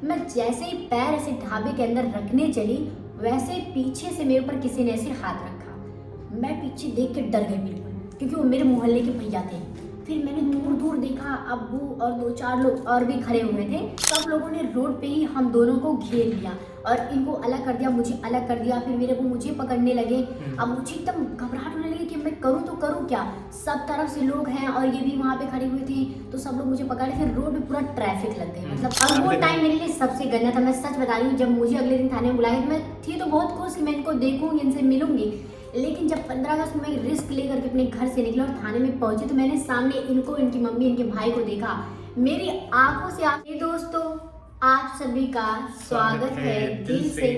मैं जैसे ही पैर ऐसे ढाबे के अंदर रखने चली, वैसे पीछे से मेरे ऊपर किसी ने ऐसे हाथ रखा। मैं पीछे देख के डर गई बिल्कुल, क्योंकि वो मेरे मोहल्ले के भैया थे। फिर मैंने दूर दूर देखा, अब्बू और 2-4 लोग और भी खड़े हुए थे। सब लोगों ने रोड पे ही हम दोनों को घेर लिया और इनको अलग कर दिया, मुझे अलग कर दिया। फिर मेरे को मुझे पकड़ने लगे। अब मुझे एकदम घबराहट होने लगी कि मैं करूँ तो करूँ क्या। सब तरफ से लोग हैं और ये भी वहाँ पे खड़े हुए थे, तो सब लोग मुझे पकड़े। फिर रोड पे पूरा ट्रैफिक लग गई मतलब। और वो टाइम मेरे लिए सबसे गंदा था, मैं सच बता रही हूँ। जब मुझे अगले दिन थाने में बुलाया, मैं थी तो बहुत खुश कि मैं इनको देखूंगी, इनसे मिलूंगी। लेकिन जब 15 अगस्त में रिस्क लेकर के अपने घर से निकला और थाने में पहुंचे, तो मैंने सामने इनको, इनकी मम्मी, इनके भाई को देखा। मेरी आंखों से आंखें। दोस्तों, आप सभी का स्वागत है दिल से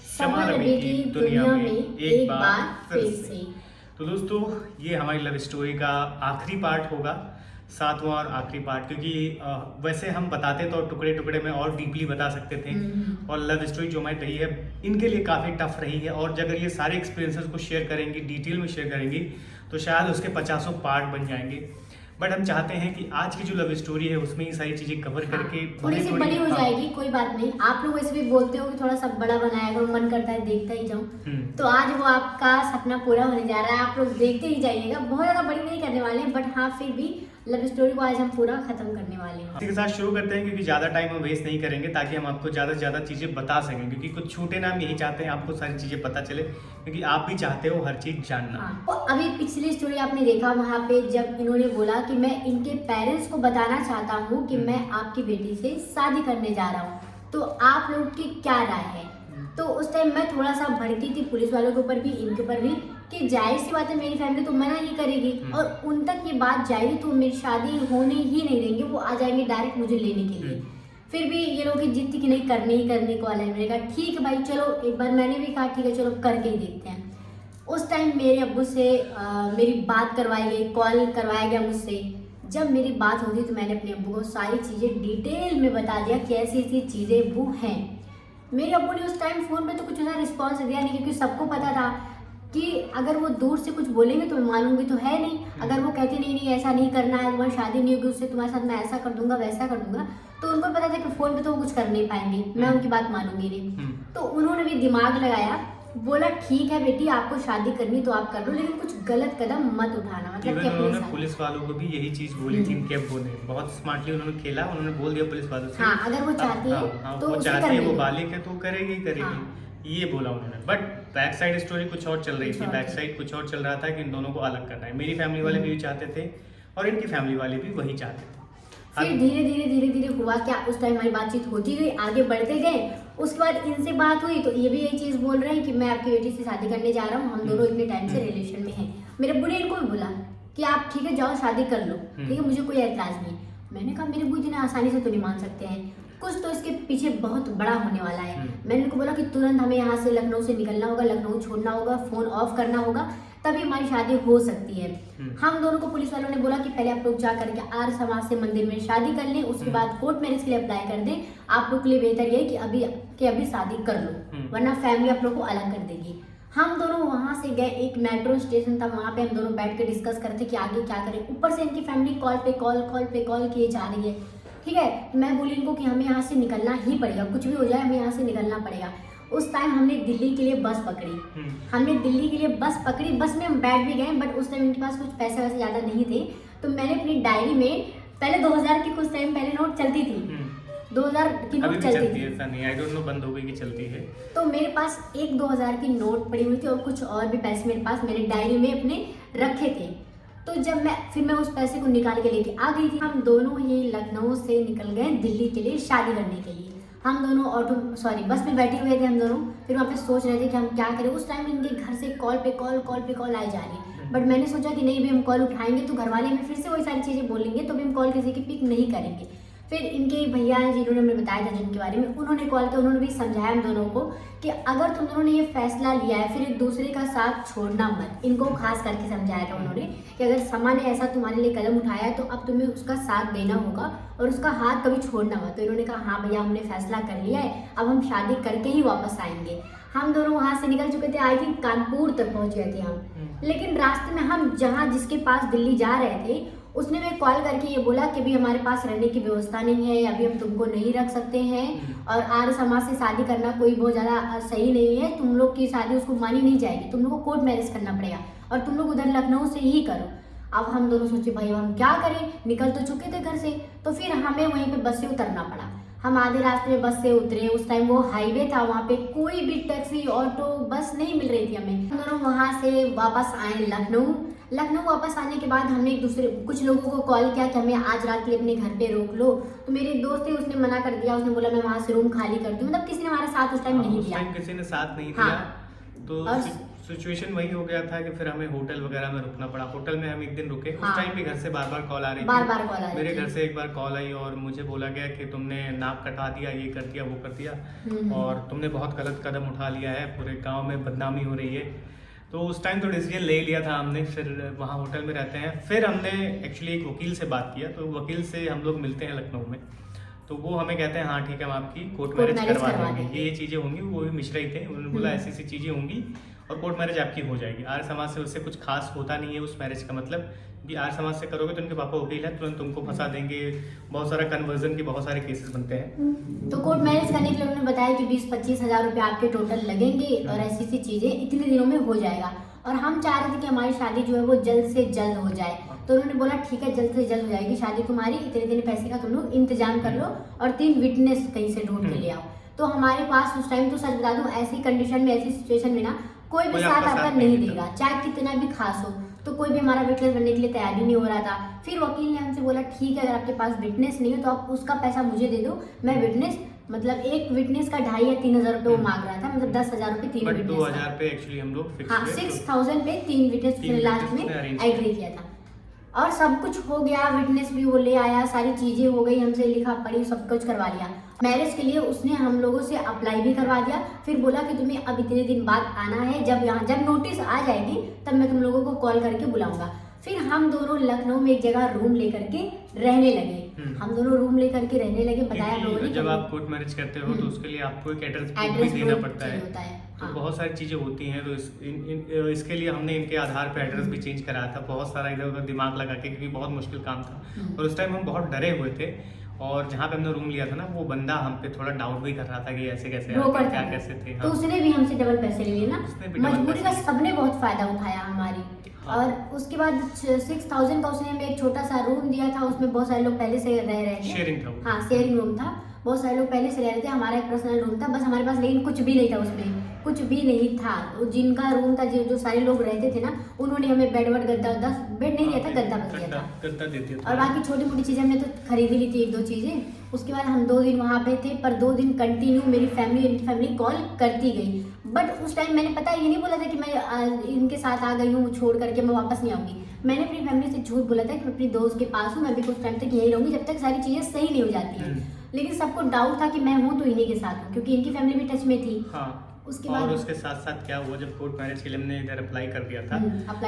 शमा रवि की दुनिया में एक बार फिर से। तो दोस्तों, ये हमारी लव स्टोरी का आखिरी पार्ट होगा, 7वां और आखिरी पार्ट। क्योंकि वैसे हम बताते तो टुकड़े टुकड़े में और डीपली बता सकते थे, और लव स्टोरी जो हमारी रही है इनके लिए काफ़ी टफ रही है। और अगर ये सारे एक्सपीरियंसेस को शेयर करेंगी, डिटेल में शेयर करेंगी, तो शायद उसके 50 पार्ट बन जाएंगे। बट हम चाहते हैं कि आज की जो लव स्टोरी है उसमें ये सारी चीजें कवर करके थोड़ी सी बड़ी हो जाएगी। कोई बात नहीं, आप लोग वैसे भी बोलते हो कि थोड़ा सा बड़ा बनाया करो, मन करता है देखता ही जाऊं। तो आज वो आपका सपना पूरा होने जा रहा है, आप लोग देखते ही जाइएगा। बहुत ज्यादा बड़ी नहीं करने वाले हैं, बट हाँ फिर भी लव स्टोरी को आज हम पूरा खत्म करने वाले हैं। इसी के साथ शुरू करते हैं, क्योंकि ज्यादा टाइम हम वेस्ट नहीं करेंगे, ताकि हम आपको ज्यादा से ज्यादा चीजें बता सकें। क्योंकि कुछ छूटे ना, हम यही चाहते हैं आपको सारी चीजें पता चले, क्योंकि आप भी चाहते हो हर चीज जानना। तो अभी पिछली स्टोरी आपने देखा, वहाँ पे जब इन्होंने बोला कि मैं इनके पेरेंट्स को बताना चाहता हूँ कि मैं आपकी बेटी से शादी करने जा रहा हूँ, तो आप लोग की क्या राय है। तो उस टाइम मैं थोड़ा सा भड़की थी, पुलिस वालों के ऊपर भी, इनके ऊपर भी, कि जाहिर सी बात है मेरी फैमिली तो मना ही करेगी, और उन तक ये बात जाएगी तो मेरी शादी होने ही नहीं देंगे। वो आ जाएंगे डायरेक्ट मुझे लेने के लिए। फिर भी ये लोग की जिद थी कि नहीं, करने ही करने को वाला है। मैंने कहा ठीक है भाई, चलो एक बार मैंने भी कहा ठीक है चलो करके ही देखते हैं। उस टाइम मेरे अब्बू से मेरी बात करवाई गई, कॉल करवाया गया मुझसे। जब मेरी बात होती तो मैंने अपने अब्बू को सारी चीज़ें डिटेल में बता दिया कि ऐसी ऐसी चीज़ें वो हैं। मेरे अब्बू ने उस टाइम फ़ोन पे तो कुछ ऐसा रिस्पॉन्स दिया नहीं, क्योंकि सबको पता था कि अगर वो दूर से कुछ बोलेंगे तो मैं मानूंगी तो है नहीं। अगर वो कहते नहीं नहीं ऐसा नहीं करना है, तुम्हारी शादी नहीं होगी उससे, तुम्हारे साथ मैं ऐसा कर दूंगा वैसा कर दूंगा, तो उनको पता था कि फ़ोन पे तो वो कुछ कर नहीं पाएंगे, मैं उनकी बात मानूंगी नहीं। तो उन्होंने भी दिमाग लगाया, बोला ठीक है बेटी आपको शादी करनी तो आप कर लो, लेकिन कुछ गलत कदम मत उठाना। मतलब कि उन्होंने पुलिस वालों को भी यही चीज बोली थी इनके अब्बू ने। बहुत स्मार्टली उन्होंने खेला, उन्होंने बोल दिया पुलिस वालों से, हाँ, अगर वो चाहती है तो वो चाहती है, वो बालिक है तो करेगी ही करेगी, ये बोला उन्होंने। बट बैक साइड स्टोरी कुछ और चल रही थी, बैक साइड कुछ और चल रहा था कि इन दोनों को अलग करना है। मेरी फैमिली वाले भी चाहते थे और इनकी फैमिली वाले भी वही चाहते थे। फिर धीरे धीरे धीरे धीरे हुआ क्या, उस टाइम हमारी बातचीत होती गई, आगे बढ़ते गए। उसके बाद इनसे बात हुई तो ये भी यही चीज़ बोल रहे हैं कि मैं आपकी बेटी से शादी करने जा रहा हूँ, हम दोनों इतने टाइम से रिलेशन में हैं। मेरे बुढ़े इनको भी बोला कि आप ठीक है जाओ शादी कर लो, ठीक है मुझे कोई ऐतराज़ नहीं। मैंने कहा मेरे बुढ़े ने आसानी से तो नहीं मान सकते हैं, कुछ तो इसके पीछे बहुत बड़ा होने वाला है। मैंने उनको बोला कि तुरंत हमें यहाँ से लखनऊ से निकलना होगा, लखनऊ छोड़ना होगा, फ़ोन ऑफ करना होगा, तभी हमारी शादी हो सकती है। हम दोनों को पुलिस वालों ने बोला कि पहले आप लोग जा करके आर्य समाज से मंदिर में शादी कर लें, उसके बाद कोर्ट मैरिज के लिए अप्लाई कर दें। आप लोग के लिए बेहतर ये है कि अभी शादी कर लो, वरना फैमिली आप लोग को अलग कर देगी। हम दोनों वहाँ से गए, एक मेट्रो स्टेशन था, वहाँ पे हम दोनों बैठ के डिस्कस करते कि आगे क्या करें। ऊपर से इनकी फैमिली कॉल पे कॉल किए जा रही है, ठीक है। मैं बोली इनको कि हमें यहाँ से निकलना ही पड़ेगा, कुछ भी हो जाए हमें यहाँ से निकलना पड़ेगा। उस टाइम हमने दिल्ली के लिए बस पकड़ी, बस में हम बैठ भी गए, बट उस टाइम इनके पास कुछ पैसे वैसे ज़्यादा नहीं थे। तो मैंने अपनी डायरी में, पहले 2000 की कुछ टाइम पहले नोट चलती थी, 2000 की नोट चलती थी, ऐसा नहीं, आई डोंट नो बंद हो गई कि चलती है। तो मेरे पास एक 2000 की नोट पड़ी हुई थी और कुछ और भी पैसे मेरे पास मेरे डायरी में अपने रखे थे। तो जब मैं उस पैसे को निकाल के लेके आ गई थी। हम दोनों ही लखनऊ से निकल गए दिल्ली के लिए शादी करने के लिए। हम दोनों बस में बैठे हुए थे हम दोनों। फिर वहाँ पे सोच रहे थे कि हम क्या करें। उस टाइम इनके घर से कॉल पे कॉल आई जा रही है, बट मैंने सोचा कि नहीं भी हम कॉल उठाएंगे तो घर वाले हमें फिर से वही सारी चीज़ें बोलेंगे, तो भी हम कॉल किसी की पिक नहीं करेंगे। फिर इनके भैया हैं जिन्होंने हमें बताया था जिनके बारे में, उन्होंने कॉल किया, उन्होंने भी समझाया हम दोनों को कि अगर तुम दोनों ने ये फैसला लिया है फिर एक दूसरे का साथ छोड़ना मत। इनको खास करके समझाया था उन्होंने कि अगर समा ने ऐसा तुम्हारे लिए कदम उठाया है तो अब तुम्हें उसका साथ देना होगा और उसका हाथ कभी छोड़ना मत। तो इन्होंने कहा हाँ भैया हमने फैसला कर लिया है, अब हम शादी करके ही वापस आएंगे। हम दोनों वहाँ से निकल चुके थे, आई थिंक कानपुर तक पहुँच गए थे हम। लेकिन रास्ते में हम जिसके पास दिल्ली जा रहे थे उसने मेरे कॉल करके ये बोला कि अभी हमारे पास रहने की व्यवस्था नहीं है, अभी हम तुमको नहीं रख सकते हैं और आर्य समाज से शादी करना कोई बहुत ज़्यादा सही नहीं है, तुम लोग की शादी उसको मानी नहीं जाएगी, तुम लोग को कोर्ट मैरिज करना पड़ेगा और तुम लोग उधर लखनऊ से ही करो। अब हम दोनों सोचे भाई हम क्या करें, निकल तो चुके थे घर से, तो फिर हमें वहीं पे बस से उतरना पड़ा। हम आधे रास्ते में बस से उतरे, उस टाइम वो हाईवे था, वहाँ पे कोई भी टैक्सी ऑटो बस नहीं मिल रही थी हमें। हम दोनों वहाँ से वापस आए लखनऊ वापस आने के बाद हमने कुछ लोगों को कॉल किया कि हमें आज रात के लिए अपने घर पे रोक लो, तो मेरे दोस्त थे उसने मना कर दिया, उसने बोला मैं वहाँ से रूम खाली कर दूँ, मतलब किसी ने हमारा साथ उस टाइम नहीं दिया, किसी ने साथ नहीं हाँ। दिया। तो सिचुएशन वही हो गया था कि फिर हमें होटल वगैरह में रुकना पड़ा। होटल में हम एक दिन रुके, हाँ। उस टाइम भी घर से बार बार कॉल आ रही थी, बार कॉल आ रही मेरे थी। घर से एक बार कॉल आई और मुझे बोला गया कि तुमने नाक कटा दिया, ये कर दिया, वो कर दिया और तुमने बहुत गलत कदम उठा लिया है, पूरे गाँव में बदनामी हो रही है। तो उस टाइम तो डिसीजन ले लिया था हमने, फिर वहाँ होटल में रहते हैं। फिर हमने एक्चुअली एक वकील से बात किया, तो वकील से हम लोग मिलते हैं लखनऊ में, तो वो हमें कहते हैं हाँ ठीक है हम आपकी कोर्ट मैरिज करवा देंगे, ये चीज़ें होंगी। वो भी मिश्रा ही थे, उन्होंने बोला ऐसी ऐसी चीज़ें होंगी और कोर्ट मैरिज आपकी हो जाएगी। आर्य समाज से उससे कुछ खास होता नहीं है उस मैरिज का, मतलब कि आर्य समाज से करोगे तो उनके पापा वकील है, तुरंत तुमको फंसा देंगे, बहुत सारा कन्वर्जन के बहुत सारे केसेस बनते हैं। तो कोर्ट मैरिज करने के लिए उन्होंने बताया कि 20-25 हज़ार रुपये आपके टोटल लगेंगे और ऐसी ऐसी चीज़ें इतने दिनों में हो जाएगा, और हम चाह रहे थे कि हमारी शादी जो है वो जल्द से जल्द हो जाए। तो उन्होंने बोला ठीक है जल्द से जल्द हो जाएगी शादी तुम्हारी, इतने पैसे का तुम लोग इंतजाम कर लो और 3 विटनेस कहीं से ढूंढ के ले आओ। तो हमारे पास उस टाइम तो सच बता दूं ऐसी कंडीशन में, ऐसी सिचुएशन में ना कोई भी साथ आपका नहीं देगा, चाहे कितना भी खास हो, तो कोई भी हमारा विटनेस बनने के लिए तैयार ही नहीं हो रहा था। फिर वकील ने हमसे बोला ठीक है अगर आपके पास विटनेस नहीं है तो आप उसका पैसा मुझे दे दो, मैं विटनेस, मतलब एक विटनेस का 2,500 या 3,000 रुपये वो मांग रहा था, मतलब 10,000 रुपये 3 विटनेस, 2,000 रुपये एक्चुअली हम लोग फिक्स, हाँ 6,000 पे 3 विटनेस लास्ट में एग्री किया था। और सब कुछ हो गया, विटनेस भी वो ले आया, सारी चीजें हो गई, हमसे लिखा पढ़ी सब कुछ करवा लिया। मैरिज के लिए उसने हम लोगों से अप्लाई भी करवा दिया, फिर बोला कि तुम्हें अब इतने दिन बाद आना है, जब नोटिस आ जाएगी तब मैं तुम लोगों को कॉल करके बुलाऊंगा। फिर हम दोनों लखनऊ में एक जगह रूम लेकर के रहने लगे, हम दोनों रूम लेकर के रहने लगे। बताया लोगों ने जब आप कोर्ट मैरिज करते हो तो उसके लिए आपको एक एड्रेस भी देना पड़ता है, तो बहुत सारी चीजें होती हैं। तो इसके लिए हमने इनके आधार पे एड्रेस भी चेंज कराया था, बहुत सारा इधर उधर दिमाग लगा के, क्योंकि बहुत मुश्किल काम था और उस टाइम हम बहुत डरे हुए थे। और जहाँ पे हमने रूम लिया था ना, वो बंदा हम पे थोड़ा डाउट भी कर रहा था कि ऐसे कैसे क्या कैसे थे। तो उसने भी हमसे डबल पैसे लिए ना, मजबूरी का सबने बहुत फायदा उठाया हमारी। और उसके बाद 6,000 का उसने हमें एक छोटा सा रूम दिया था, उसमें बहुत सारे लोग पहले से रह रहे थे, शेयरिंग था, हाँ शेयरिंग रूम था, बहुत सारे लोग पहले से रह रहे थे, हमारा एक पर्सनल रूम था बस हमारे पास, लेकिन कुछ भी नहीं था उसमें, कुछ भी नहीं था। जिनका रूम था जो सारे लोग रहते थे ना, उन्होंने हमें बेड गद्दा बेड नहीं दिया था, गद्दा बस दिया था, और बाकी छोटी मोटी चीजें हमने तो खरीद ली थी 1-2 चीजें। उसके बाद हम 2 दिन वहाँ पे थे, पर 2 दिन कंटिन्यू मेरी फैमिली कॉल करती गई। बट उस टाइम मैंने पता ये नहीं बोला था कि मैं इनके साथ आ गई हूँ छोड़ करके मैं वापस नहीं आऊँगी। मैंने अपनी फैमिली से झूठ बोला था कि मैं अपनी दोस्त के पास हूँ, मैं भी कुछ टाइम तक यही रहूँगी जब तक सारी चीज़ें सही नहीं हो जाती हैं। लेकिन सबको डाउट था कि मैं हूँ तो इन्हीं के साथ हूँ, क्योंकि इनकी फैमिली भी टच में थी। उसके बाद और उसके साथ साथ क्या हुआ, जब कोर्ट मैरिज के लिए हमने इधर अप्लाई कर दिया था,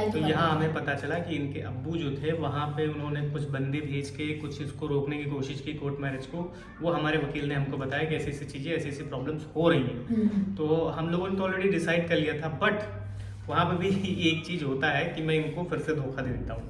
तो यहाँ हमें पता चला कि इनके अब्बू जो थे वहाँ पे उन्होंने कुछ बंदे भेज के कुछ इसको रोकने की कोशिश की कोर्ट मैरिज को। वो हमारे वकील ने हमको बताया कि ऐसी ऐसी चीज़ें, ऐसी ऐसी प्रॉब्लम्स हो रही हैं। तो हम लोगों ने तो ऑलरेडी डिसाइड कर लिया था, बट वहाँ पे भी एक चीज़ होता है कि मैं इनको फिर से धोखा दे देता हूँ,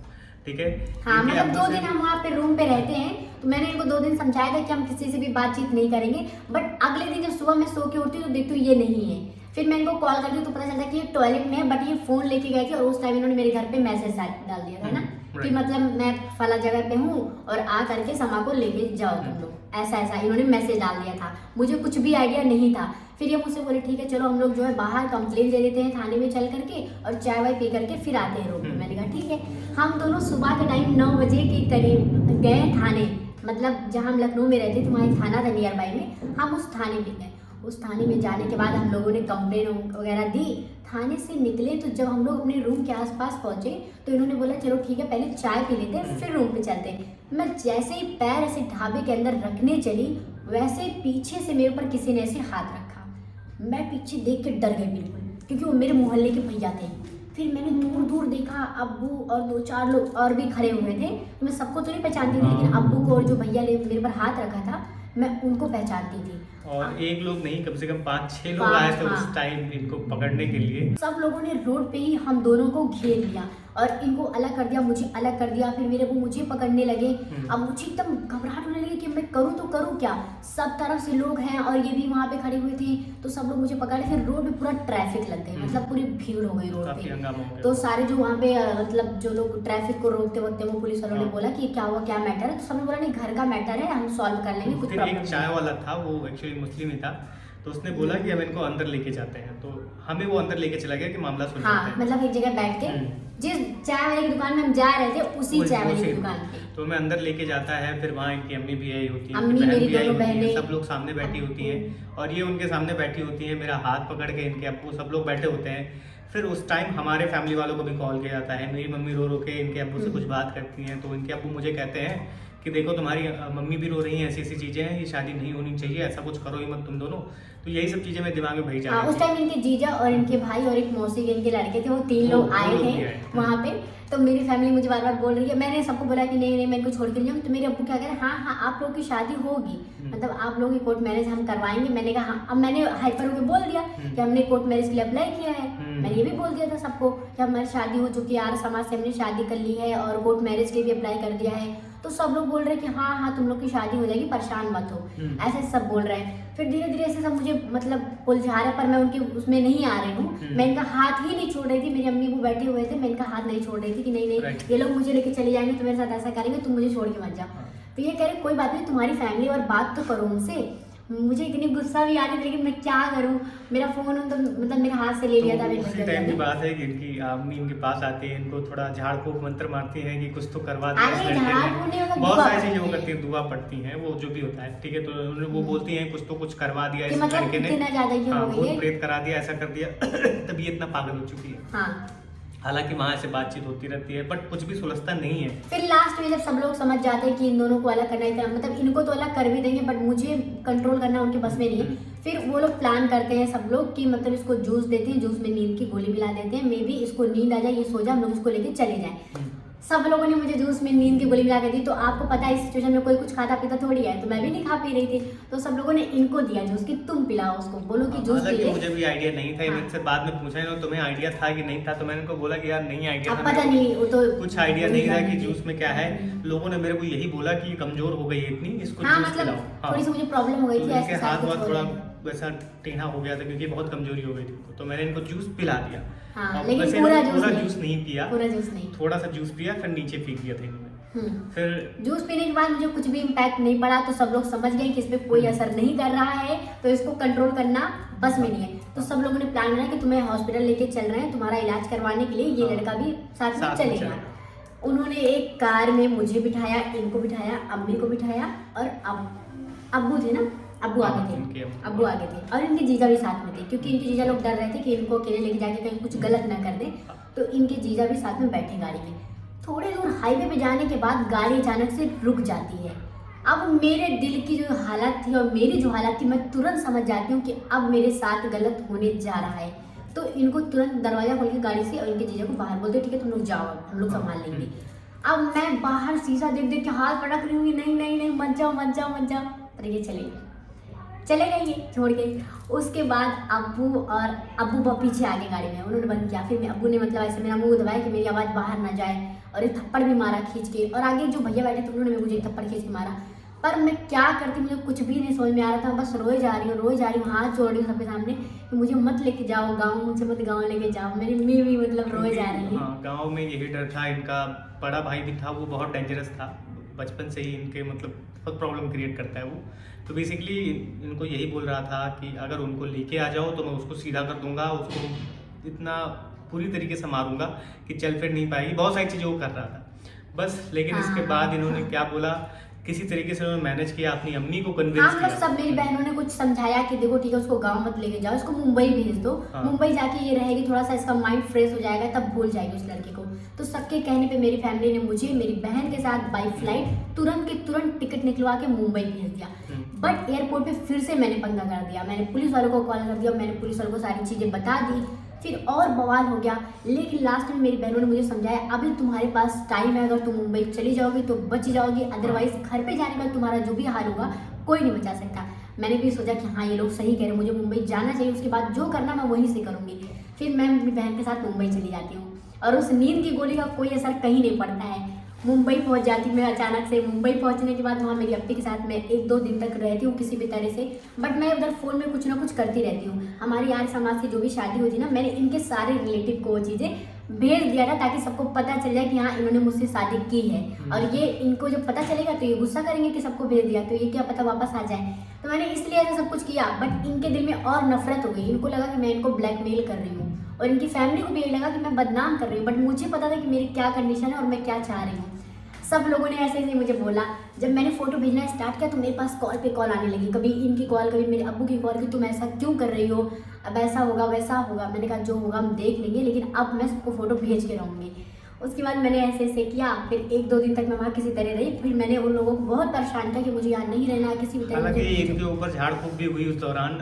ठीक है। हाँ, मतलब 2 दिन हम वहाँ पे रूम पे रहते हैं, तो मैंने इनको 2 दिन समझाया था कि हम किसी से भी बातचीत नहीं करेंगे। बट अगले दिन जब सुबह मैं सो के उठती तो देखती हूँ ये नहीं है। फिर मैं इनको कॉल करती हूँ तो पता चलता कि ये टॉयलेट में है, बट ये फोन लेके गए थे और उस टाइम इन्होंने मेरे घर पे मैसेज डाल दिया था ना कि मतलब मैं फला जगह पे हूँ और आ करके समा को लेके जाओ तुम लोग, ऐसा इन्होंने मैसेज डाल दिया था। मुझे कुछ भी आइडिया नहीं था। फिर ये मुझसे बोले ठीक है चलो हम लोग जो है बाहर कंप्लेन दे देते हैं थाने में चल करके और चाय वाय पी करके फिर आते हैं रूम में। मैंने कहा ठीक है। हम दोनों सुबह के टाइम 9 बजे के करीब गए थाने, मतलब जहाँ हम लखनऊ में रहते थे वहाँ एक थाना था नियर बाई में, हम उस थाने में गए। उस थाने में जाने के बाद हम लोगों ने कंप्लेन वगैरह दी। थाने से निकले तो जब हम लोग अपने रूम के आसपास पहुंचे तो इन्होंने बोला चलो ठीक है पहले चाय पी लेते हैं फिर रूम पे चलते हैं। मैं जैसे ही पैर ऐसे ढाबे के अंदर रखने चली वैसे पीछे से मेरे ऊपर किसी ने ऐसे हाथ रखा। मैं पीछे देख के डर गई बिल्कुल, क्योंकि वो मेरे मोहल्ले के भैया थे। फिर मैंने दूर दूर देखा, अब्बू और 2-4 लोग और भी खड़े हुए थे। तो मैं सबको तो नहीं पहचानती थी, लेकिन अब्बू को और जो भैया ने मेरे पर हाथ रखा था मैं उनको पहचानती थी। और एक लोग नहीं, कम से कम 5-6 लोग आए थे उस टाइम इनको पकड़ने के लिए। सब लोगों ने रोड पे ही हम दोनों को घेर लिया और इनको अलग कर दिया, मुझे अलग कर दिया, फिर मेरे को मुझे पकड़ने लगे। अब मुझे एकदम घबराहट होने लगी कि मैं करूँ तो करूँ क्या, सब तरफ से लोग हैं और ये भी वहाँ पे खड़े हुए थे, तो सब लोग मुझे पकड़े। फिर रोड पे पूरा ट्रैफिक लग गई, मतलब पूरी भीड़ हो गई रोड पे। तो सारे जो वहाँ पे मतलब जो लोग ट्रैफिक को रोकते वक्त वो पुलिस वालों ने बोला कि क्या हुआ, क्या मैटर है, तो सबने बोला नहीं घर का मैटर है, हम सॉल्व कर लेंगे, कुछ प्रॉब्लम। एक चाय वाला था, वो एक्चुअली मुस्लिम ही था, तो उसने बोला कि हम इनको अंदर लेके जाते हैं, तो हमें वो अंदर लेके चला गया कि मामला सुलझाते हैं। मतलब एक जगह बैठ के जिस चाय वाले की दुकान में हम जा रहे थे उसी चाय वाले की दुकान पे तो मैं अंदर लेके जाता है। फिर वहाँ इनकी अम्मी भी आई होती है, अम्मी मेरी दोनों बहनें, सब लोग सामने बैठी होती हैं और ये उनके सामने बैठी होती है, मेरा हाथ पकड़ के इनके अब्बू सब लोग बैठे होते हैं। फिर उस टाइम हमारे फैमिली वालों को भी कॉल किया जाता है, मेरी मम्मी रो रो के इनके अब्बू से कुछ बात करती हैं, तो इनके अब्बू मुझे कहते हैं कि देखो तुम्हारी मम्मी भी रो रही हैं, ऐसी ऐसी चीज़ें हैं, ये शादी नहीं होनी चाहिए, ऐसा कुछ करो ही मत तुम दोनों। तो यही सब चीज़ें मेरे दिमाग में भरी जा रही थी। उस टाइम इनके जीजा और इनके भाई और एक मौसी के इनके लड़के थे, वो 3 लोग आए थे वहाँ पे। तो मेरी फैमिली मुझे बार बार बोल रही है, मैंने सबको बोला कि नहीं नहीं मैं इनको छोड़ के नहीं जाऊँ। तो मेरे अब्बू क्या कह रहे हैं, हाँ हाँ आप लोग की शादी होगी, मतलब आप लोग की कोर्ट मैरिज हम करवाएंगे। मैंने कहा हाँ, अब मैंने हाइपर होकर बोल दिया कि हमने कोर्ट मैरिज के लिए अप्लाई किया है। मैंने ये भी बोल दिया था सबको कि हमारी शादी हो चुकी है, आर्य समाज से हमने शादी कर ली है और कोर्ट मैरिज के लिए भी अप्लाई कर दिया है। तो सब लोग बोल रहे हैं कि हाँ हाँ तुम लोग की शादी हो जाएगी, परेशान मत हो, ऐसे सब बोल रहे हैं। फिर धीरे धीरे ऐसे सब मुझे मतलब उलझा रहे, पर मैं उनके उसमें नहीं आ रही हूँ। मैं इनका हाथ ही नहीं छोड़ रही थी, मेरी अम्मी वो बैठे हुए थे, मैं इनका हाथ नहीं छोड़ रही थी कि नहीं नहीं ये लोग मुझे लेके चले जाएंगे तो मेरे साथ ऐसा करेंगे, तुम मुझे छोड़ के मत जाओ। तो ये कह रहे कोई बात नहीं, तुम्हारी फैमिली और बात तो करो उनसे। मुझे इतनी गुस्सा भी आ रही थी, लेकिन मैं क्या करूं, मेरा फोन तो मतलब मेरे हाथ से ले लिया था। उसी टाइम की बात है कि इनकी अम्मी इनके पास आती है, इनको थोड़ा झाड़ फूक मंत्र मारती है कि कुछ तो करवा दे। बहुत सारी चीजें वो करती है, दुआ पढ़ती हैं, वो जो भी होता है, ठीक है। तो वो बोलती हैं कुछ तो कुछ करवा दिया इस लड़के ने, भूत प्रेत करा दिया, ऐसा कर दिया, तभी इतना पागल हो चुकी है। हालांकि वहाँ से बातचीत होती रहती है बट कुछ भी सुलझता नहीं है। फिर लास्ट में जब सब लोग समझ जाते हैं कि इन दोनों को अलग करना ही था, मतलब इनको तो अलग कर भी देंगे बट मुझे कंट्रोल करना उनके बस में नहीं है। फिर वो लोग प्लान करते हैं सब लोग कि मतलब इसको जूस देते हैं, जूस में नींद की गोली मिला देते हैं, मे बी इसको नींद आ जाए, ये सो जाए, हम लोग इसको लेके चले जाए। सब लोगों ने मुझे जूस में नींद की गोली मिला कर दी। तो आपको पता है इस सिचुएशन में कोई कुछ खाता पीता थोड़ी है, तो मैं भी नहीं खा पी रही थी। तो सब लोगों ने इनको दिया जूस कि तुम पिलाओ उसको, बोलो कि जूस पी ले। मुझे भी आइडिया नहीं था, इनसे बाद में पूछा है तुम्हें आइडिया था कि नहीं था, तो मैंने उनको बोला कि यार नहीं आइडिया था, पता नहीं वो तो कुछ आइडिया नहीं था कि जूस में क्या है। लोगों ने मेरे को यही बोला कि कमजोर हो गई है इतनी, इसको जूस पिलाओ। थोड़ी सी मुझे प्रॉब्लम हो गई थी, ऐसे हाथ वाथ थोड़ा वैसा टेढ़ा हो गया था क्योंकि बहुत कमजोरी हो गई थी, तो मैंने इनको जूस पिला दिया। लेकिन पूरा जूस नहीं पिया, पूरा जूस नहीं, थोड़ा सा जूस पिया, फिर नीचे फेंक दिया था इन्होंने। फिर जूस पीने के बाद मुझे कुछ भी इम्पैक्ट नहीं पड़ा, तो सब लोग समझ गए कि इसमें कोई असर नहीं कर रहा है, तो इसको कंट्रोल करना बस में नहीं है। तो सब लोगों ने प्लान बनाया कि तुम्हें हॉस्पिटल लेके चल रहे हैं, तुम्हारा इलाज करवाने के लिए, ये लड़का भी साथ में चलेगा। उन्होंने एक कार में मुझे बिठाया, इनको बिठाया, अम्मी को बिठाया और अब्बू थे ना, अब्बू आगे थे, अब्बू आगे थे और इनके जीजा भी साथ में थे, क्योंकि इनके जीजा लोग डर रहे थे कि इनको अकेले लेके जाके कहीं कुछ गलत ना कर दे। तो इनके जीजा भी साथ में बैठे गाड़ी में। थोड़े दूर हाईवे पे जाने के बाद गाड़ी अचानक से रुक जाती है। अब मेरे दिल की जो हालत थी और मेरी जो हालत थी, मैं तुरंत समझ जाती हूँ कि अब मेरे साथ गलत होने जा रहा है। तो इनको तुरंत दरवाजा खोल के गाड़ी से और इनके जीजा को बाहर बोलते ठीक है तुम लोग जाओ, हम लोग संभाल लेंगे। अब मैं बाहर शीशा देख देख के हाथ पटक रही हूँ, नहीं नहीं नहीं मत जाओ मत जाओ मत जाओ, पर ये चले गए ये छोड़ के। उसके बाद अब्बू पीछे आ गए गाड़ी में, उन्होंने बंद किया। फिर अब्बू ने मतलब ऐसे मेरा मुंह दबाया कि मेरी आवाज़ बाहर ना जाए और एक थप्पड़ भी मारा खींच के, और आगे जो भैया बैठे थे उन्होंने मुझे एक थप्पड़ खींच के मारा। पर मैं क्या करती, मुझे कुछ भी नहीं समझ में आ रहा था, बस रोए जा रही हूँ, हाथ जोड़ रही हूँ सबके सामने कि मुझे मत लेके जाओ गाँव, मुझे मत गाँव लेके जाओ। मेरी मम्मी भी मतलब रोए जा रही है। गाँव में यही डर था। इनका बड़ा भाई भी था, वो बहुत डेंजरस था, बचपन से ही इनके मतलब बहुत प्रॉब्लम क्रिएट करता है वो। तो बेसिकली इनको यही बोल रहा था कि अगर उनको लेके आ जाओ तो मैं उसको सीधा कर दूंगा, उसको इतना पूरी तरीके से मारूंगा कि चल फिर नहीं पाएगी। बहुत सारी चीज़ें वो कर रहा था बस। लेकिन इसके बाद इन्होंने क्या बोला, किसी तरीके से उन्होंने मैनेज किया, अपनी अम्मी को कन्विंस किया। सब मेरी बहनों ने कुछ समझाया कि देखो ठीक है उसको गांव मत लेके जाओ, इसको मुंबई भेज दो। मुंबई जाके ये रहेगी, थोड़ा सा इसका माइंड फ्रेश हो जाएगा, तब भूल जाएगी उस लड़के को। तो सबके कहने पे मेरी फैमिली ने मुझे मेरी बहन के साथ बाई फ्लाइट तुरंत के तुरंत टिकट निकलवा के मुंबई भेज दिया। बट एयरपोर्ट पे फिर से मैंने पंगा कर दिया, मैंने पुलिस वालों को कॉल कर दिया, मैंने पुलिस वालों को सारी चीज़ें बता दी, फिर और बवाल हो गया। लेकिन लास्ट में मेरी बहनों ने मुझे समझाया अभी तुम्हारे पास टाइम है, अगर तुम मुंबई चली जाओगी तो बच जाओगी, अदरवाइज घर पे जाने का तुम्हारा जो भी हाल होगा कोई नहीं बचा सकता। मैंने भी सोचा कि हाँ ये लोग सही कह रहे हैं, मुझे मुंबई जाना चाहिए, उसके बाद जो करना मैं वहीं से करूँगी। फिर मैं अपनी बहन के साथ मुंबई चली जाती हूँ। और उस नींद की गोली का कोई असर कहीं नहीं पड़ता है। मुंबई पहुंच जाती मैं अचानक से। मुंबई पहुंचने के बाद वहाँ मेरी अप्पी के साथ मैं 1-2 दिन तक रहती हूँ किसी भी तरह से, बट मैं उधर फ़ोन में कुछ ना कुछ करती रहती हूँ। हमारी आर्य समाज की जो भी शादी हुई थी ना, मैंने इनके सारे रिलेटिव को वो चीज़ें भेज दिया था ताकि सबको पता चल जाए कि हाँ इन्होंने मुझसे शादी की है। और ये इनको जब पता चलेगा तो ये गुस्सा करेंगे कि सबको भेज दिया, तो ये क्या पता वापस आ जाए। तो मैंने इसलिए ऐसा सब कुछ किया, बट इनके दिल में और नफरत हो गई। इनको लगा कि मैं इनको ब्लैकमेल कर रही हूँ और इनकी फैमिली को भी ये लगा कि मैं बदनाम कर रही हूँ, बट मुझे पता था कि मेरी क्या कंडीशन है और मैं क्या चाह रही हूँ। सब लोगों ने ऐसे ऐसे मुझे बोला। जब मैंने फोटो भेजना स्टार्ट किया तो मेरे पास कॉल पे कॉल आने लगी, कभी इनकी कॉल कभी मेरे अब्बू की कॉल कि तुम ऐसा क्यों कर रही हो, अब ऐसा होगा वैसा होगा। मैंने कहा जो होगा हम देख लेंगे, लेकिन अब मैं सबको फोटो भेज के रहूँगी। उसके बाद मैंने ऐसे ऐसे किया, फिर 1-2 दिन तक मैं वहाँ किसी तरह रही। फिर मैंने उन लोगों को बहुत परेशान किया कि मुझे यहाँ नहीं रहना है किसी भी तरह। हालांकि इनके ऊपर झाड़ फूक भी हुई उस दौरान।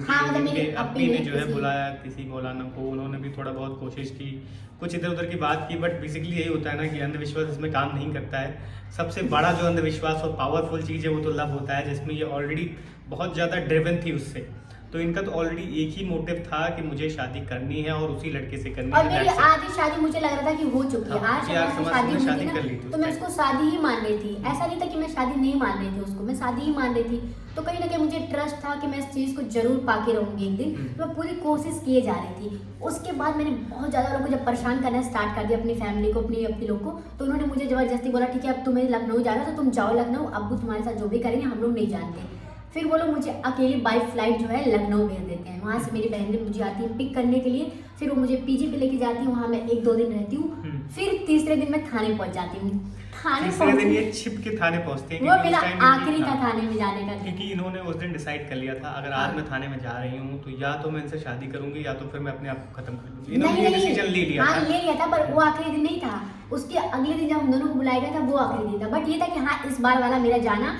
हाँ, मतलब इनके मेरी अप्पी ने जो है किसी- बुलाया किसी मौलाना को, उन्होंने भी थोड़ा बहुत कोशिश की, कुछ इधर उधर की बात की, बट बेसिकली यही होता है ना कि अंधविश्वास इसमें काम नहीं करता है। सबसे बड़ा जो अंधविश्वास और पावरफुल चीज़ है वो तो लव होता है, जिसमें ये ऑलरेडी बहुत ज़्यादा ड्रिवन थी उससे। तो इनका तो ऑलरेडी एक ही मोटिव था कि मुझे शादी करनी है और उसी लड़के से करनी और है। मेरी that's it। आधी शादी मुझे लग रहा था कि हो चुकी है। हाँ, आज कि यार शादी समाज में हुई शादी थी कर ली ना, थी तो उस मैं time। उसको शादी ही मान रही थी। ऐसा नहीं था कि मैं शादी नहीं मान रही थी उसको, मैं शादी ही मान रही थी। तो कहीं ना कहीं मुझे ट्रस्ट था कि मैं इस चीज़ को जरूर पाके रहूंगी एक दिन। तो मैं पूरी कोशिश किए जा रही थी। उसके बाद मैंने बहुत ज़्यादा लोगों को जब परेशान करना स्टार्ट कर दिया, अपनी फैमिली को, अपनी अप्पी लोग को, तो उन्होंने मुझे ज़बरदस्ती बोला ठीक है अब तुम्हें लखनऊ जाना तो तुम जाओ लखनऊ, अब्बू तुम्हारे साथ जो भी करेंगे हम लोग नहीं जानते। फिर वो लोग मुझे अकेली बाई फ्लाइट जो है लखनऊ भेज देते हैं। वहाँ से मेरी बहनें मुझे आती हैं पिक करने के लिए, फिर वो मुझे पीजी पे लेके जाती है, वहाँ मैं 1-2 दिन रहती हूँ। फिर तीसरे दिन मैं थाने पहुँच जाती हूँ। थाने तीसरे दिन ये पहुँच, छिप के थाने पहुंचते हैं वो क्योंकि मेरा उस time आखिरी था हाँ, थाने में जाने का। क्योंकि इन्होंने उस दिन डिसाइड कर लिया था अगर आज मैं थाने में जा रही हूँ तो या तो मैं इनसे शादी करूंगी या तो फिर मैं अपने आप को खत्म कर लूंगी। इन्होंने ये डिसीजन ले लिया हाँ था। ले लिया था, पर वो आखिरी दिन नहीं था। उसके अगले दिन जब हम दोनों को बुलाया गया था वो आखिरी दिन था। बट ये था कि हाँ इस बार वाला मेरा जाना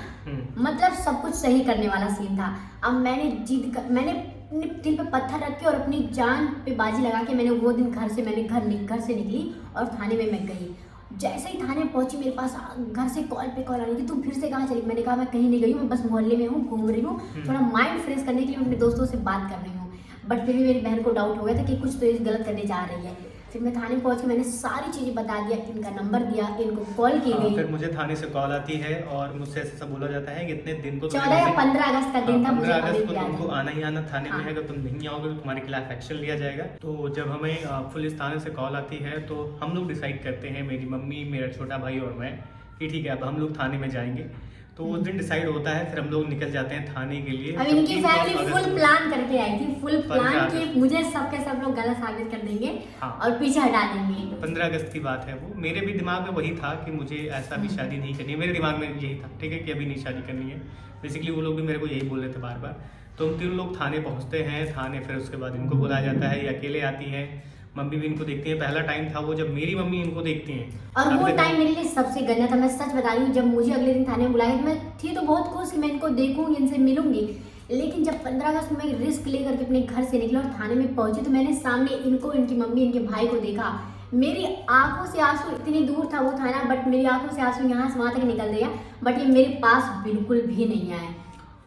मतलब सब कुछ सही करने वाला सीन था। अब मैंने मैंने अपने दिल पे पत्थर रख के और अपनी जान पे बाजी लगा के मैंने वो दिन घर से निकली और थाने में मैं गई। जैसे ही थाने पहुंची मेरे पास घर से कॉल पे कॉल आ रही थी, तुम फिर से कहाँ चली? मैंने कहा मैं कहीं नहीं गई हूँ, मैं बस मोहल्ले में हूँ, घूम रही हूँ, थोड़ा माइंड फ्रेश करने के लिए अपने दोस्तों से बात कर रही हूँ। बट फिर भी मेरी बहन को डाउट हो गया था कि कुछ तो ये गलत करने जा रही है। फिर मैं थाने पहुंच के मैंने सारी चीज़ें बता दिया, इनका नंबर दिया, इनको कॉल की गई। फिर मुझे थाने से कॉल आती है और मुझसे ऐसा बोला जाता है कि इतने दिन को 14 या 15 अगस्त का दिन था, मुझे 15 अभी अगस्त को भी याद तुमको है। आना ही आना थाने में हाँ। है, अगर तुम नहीं आओगे तो तुम्हारे खिलाफ एक्शन लिया जाएगा। तो जब हमें पुलिस थाने से कॉल आती है तो हम लोग डिसाइड करते हैं, मेरी मम्मी, मेरा छोटा भाई और मैं, कि ठीक है अब हम लोग थाने में जाएंगे। तो उस दिन डिसाइड होता है, फिर हम लोग निकल जाते हैं थाने के लिए। अब इनकी 15 फैमिली अगस्त फुल को। प्लान करके आई थी, फुल 15 प्लान अगस्त। कि मुझे सबके सब लोग गलत साबित कर देंगे हाँ। और पीछे हटा देंगे। 15 अगस्त की बात है वो। मेरे भी दिमाग में वही था कि मुझे ऐसा भी शादी नहीं करनी है, मेरे दिमाग में यही था ठीक है कि अभी नहीं शादी करनी है। बेसिकली वो लोग भी मेरे को यही बोल रहे थे बार बार। तो हम 3 लोग थाने पहुंचते हैं। थाने फिर उसके बाद इनको बुलाया जाता है, ये अकेले आती हैं, मम्मी भी इनको देखती है। पहला टाइम था वो जब मेरी मम्मी इनको देखती हैं। और अब वो देखो- टाइम मेरे लिए सबसे गंदा था, मैं सच बता रही हूँ। जब मुझे अगले दिन थाने में बुलाया तो मैं थी तो बहुत खुश कि मैं इनको देखूंगी, इनसे मिलूंगी। लेकिन जब 15 अगस्त में रिस्क लेकर के अपने घर से निकला और थाने में पहुंची तो मैंने सामने इनको, इनकी मम्मी, इनके भाई को देखा। मेरी आंखों से आंसू, इतनी दूर था वो थाना, बट मेरी आंखों से आंसू यहाँ से वहाँ तक निकल गया, बट ये मेरे पास बिल्कुल भी नहीं आए।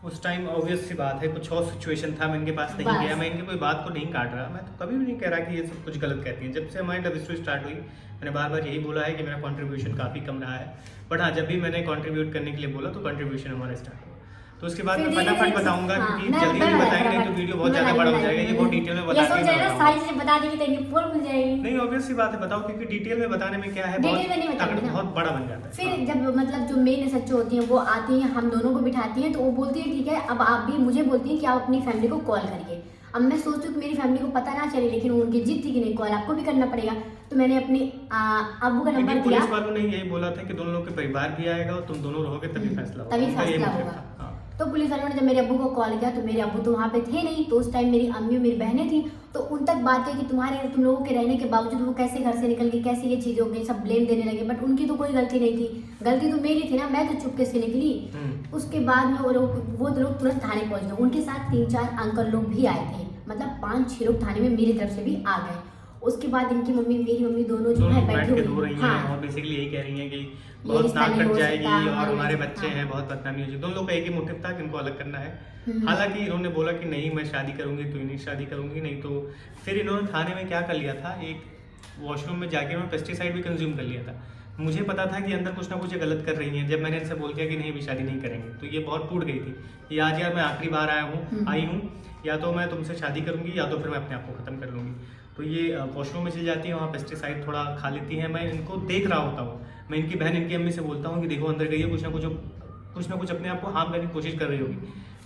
उस टाइम ऑब्वियस सी बात है कुछ और सिचुएशन था, मैं इनके पास नहीं बस। गया। मैं इनकी कोई बात को नहीं काट रहा, मैं तो कभी भी नहीं कह रहा कि ये सब कुछ गलत कहती हैं। जब से हमारी लव स्टोरी स्टार्ट हुई मैंने बार बार यही बोला है कि मेरा कंट्रीब्यूशन काफ़ी कम रहा है। बट हाँ, जब भी मैंने कंट्रीब्यूट करने के लिए बोला तो कंट्रीब्यूशन हमारा स्टार्ट हुआ। तो उसके बाद मैं फिर फटाफट धीरे-धीरे बताऊंगा हाँ, क्योंकि मैं जल्दी नहीं बताऊंगा, बताएंगे नहीं तो वीडियो बहुत ज़्यादा बड़ा हो जाएगा। ये बहुत डिटेल में ये बता सोच रहे हैं ना सारी चीजें बता देंगे तो इनकी पोल खुल जाएगी। नहीं, ऑब्वियस सी बात है, बताओ क्योंकि डिटेल में बताने में क्या है, डिटेल में नहीं बताऊंगी ना। बहुत बड़ा बन जाता है। फिर जब मतलब जो मेन सच्चो होती हैं वो आती हैं, हम दोनों को बिठाती हैं, तो वो बोलती है ठीक है अब आप भी, मुझे बोलती हैं कि आप अपनी फैमिली को कॉल करिए। अब मैं सोचती हूँ कि मेरी फैमिली को पता ना चले, लेकिन उनकी जिद थी कि नहीं कॉल आपको भी करना पड़ेगा। तो मैंने अपनी अब्बू का क्योंकि नंबर दिया। पुलिस वालों ने यही बोला था कि दोनों लोग के परिवार भी आएगा और तुम दोनों रहोगे तभी फैसला होगा। तभी उनका यही फैसला मतलब होगा। था। हाँ। तो पुलिस वालों ने जब मेरे अब्बू को कॉल किया तो मेरे अब्बू तो वहाँ पे थे नहीं। तो उस टाइम मेरी अम्मी और मेरी बहनें थी, तो उन तक बात है कि तुम लोगों के रहने के बावजूद वो कैसे घर से निकल गई, कैसे ये चीज़ हो गई, सब ब्लेम देने लगे। बट उनकी तो कोई गलती नहीं थी, गलती तो मेरी थी ना, मैं तो चुपके से निकली। उसके बाद में वो लोग तुरंत थाने पहुँच गए। उनके साथ 3-4 अंकल लोग भी आए थे, मतलब 5-6 लोग थाने में मेरी तरफ से भी आ गए। उसके बाद इनकी मम्मी, मेरी मम्मी दोनों जो है बैठी रो हुई रही हैं हाँ, और बेसिकली यही कह रही हैं कि ये बहुत रिश्ता नाक नहीं कट हो जाएगी सकता, और हमारे हमारे बच्चे- बच्चे हाँ। हैं, बहुत बदनामी हो जाएगी। दोनों लोग का एक ही मोटिव था कि इनको अलग करना है। हम्म। हालांकि इन्होंने बोला कि नहीं मैं शादी करूंगी तो इन्हीं शादी करूंगी, नहीं तो फिर इन्होंने थाने में क्या कर लिया था, एक वॉशरूम में जाके मैं पेस्टिसाइड भी कंज्यूम कर लिया था। मुझे पता था कि अंदर कुछ ना कुछ गलत कर रही हैं। जब मैंने इनसे बोल दिया कि नहीं अभी शादी नहीं करेंगे, तो ये बहुत टूट गई थी कि आज यार मैं आखिरी बार आई हूँ, या तो मैं तुमसे शादी करूँगी या तो फिर मैं अपने आप को ख़त्म कर लूँगी। तो ये वॉशरूम में चली जाती है, वहाँ पेस्टिसाइड थोड़ा खा लेती हैं। मैं इनको देख रहा होता हूँ, मैं इनकी बहन इनकी अम्मी से बोलता हूँ कि देखो अंदर गई है, कुछ ना कुछ अपने आप को हार्म करने की कोशिश कर रही होगी।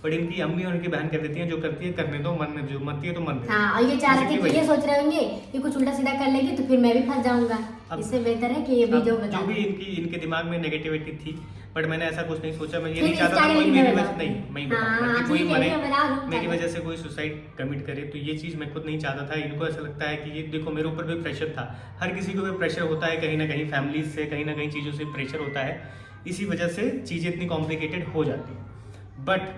बट इनकी अम्मी और इनकी बहन कह देती हैं जो करती है करने दो, मन में जो मरती है तो मन में। हाँ, और ये चाह रहे थे, ये सोच रहे होंगे कि कुछ उल्टा सीधा कर लेगी तो फिर मैं भी फंस जाऊंगा। इससे बेहतर है कि ये भी जो बता भी इनके दिमाग में नेगेटिविटी थी, बट मैंने ऐसा कुछ नहीं सोचा। मैं ये फिर नहीं चाहता था कोई मेरी वजह नहीं, मैं ही बताऊंगा हाँ, कि कोई ठीक है, मरे, मैं बता दूं, मेरी चलो। वजह से कोई सुसाइड कमिट करे। तो ये चीज़ मैं खुद नहीं चाहता था। इनको ऐसा लगता है कि ये देखो मेरे ऊपर भी प्रेशर था, हर किसी को भी प्रेशर होता है कहीं ना कहीं, फैमिली से कहीं ना कहीं चीज़ों से प्रेशर होता है। इसी वजह से चीज़ें इतनी कॉम्प्लिकेटेड हो जाती हैं। बट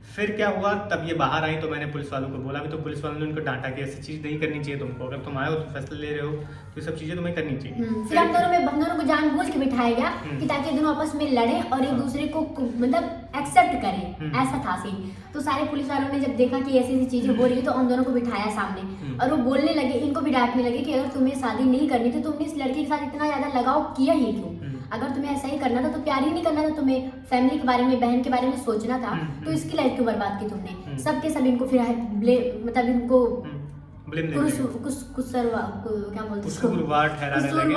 फिर क्या हुआ, तब ये बाहर आई तो मैंने पुलिस वालों को बोला भी, तो पुलिस वालों ने उनको डांटा कि ऐसी चीज़ नहीं करनी चाहिए तुमको, अगर तुम आए हो तो फैसला ले रहे हो तो ये सब चीज़ें तुम्हें करनी चाहिए। फिर हम दोनों को जानबूझ के बिठाया गया कि ताकि दोनों आपस में लड़े और एक दूसरे को मतलब एक्सेप्ट करें, ऐसा था सीन। तो सारे पुलिस वालों ने जब देखा कि ऐसी ऐसी चीजें हो रही है तो हम दोनों को बिठाया सामने और वो बोलने लगे, इनको भी डांटने लगे कि अगर तुम्हें शादी नहीं करनी तो तुमने इस लड़के के साथ इतना ज्यादा लगाव किया ही क्यों? अगर तुम्हें ऐसा ही करना था तो प्यार ही नहीं करना था, तुम्हें फैमिली के बारे में, बहन के बारे में सोचना था, तो इसकी लाइफ क्यों बर्बाद की तुमने? सबके सब इनको फिर मतलब इनको कसूरवार ठहराने लगे।